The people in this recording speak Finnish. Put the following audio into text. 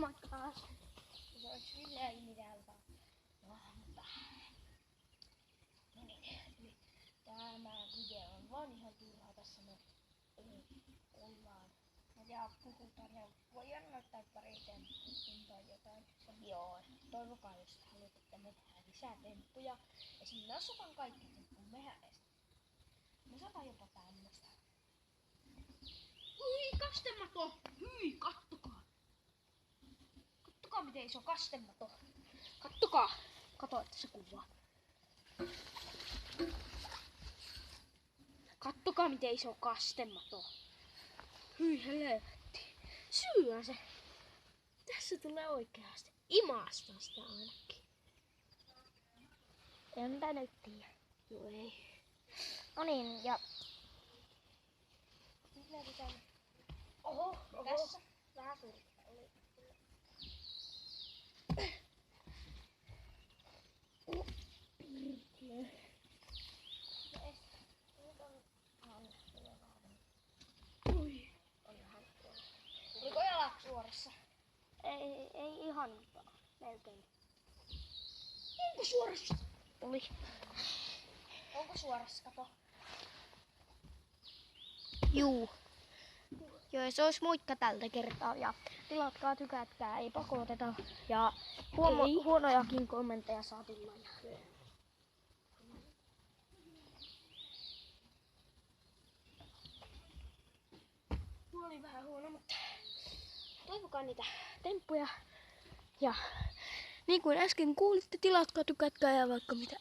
moikka taas. Se olisi silleen idealta. No, mutta... No niin, eli tämä video on vaan ihan turhaa. Tässä me ollaan. Ja puhutaan ja voidaan näyttää pari temppua tai jotain. Joo, toivokaa jos haluatte, että me tehdään lisää temppuja. Ja siinä osataan kaikki temppuja. Me saadaan jopa tämmöstä. Hyi, kastemato! Hyi, kattokaa! Kattokaa miten iso kastemato. Kattokaa! Kato, että se kuvaa. Kattokaa miten iso kastemato. Hyi helvetti. Syö se. Tässä tulee oikeasti. Imaasta sitä ainakin. Enpä nyt tiedä. Joo ei. No niin, ja... Nyt lähdetään... Oho, tässä vähän suurta oli. Ui. Oliko jalat suorassa? Ei ihan, mutta melkein. Onko suorassa? Oli. Onko suorassa, kato? Juu. Joo, se olisi moikka tältä kertaa. Ja tilatkaa, tykätkää, ei pakoteta. Ja huonojakin kommentteja saa tulla. Tuo oli vähän huono, mutta toivokaa niitä temppuja. Ja niin kuin äsken kuulitte, tilatkaa, tykätkää ja vaikka mitä.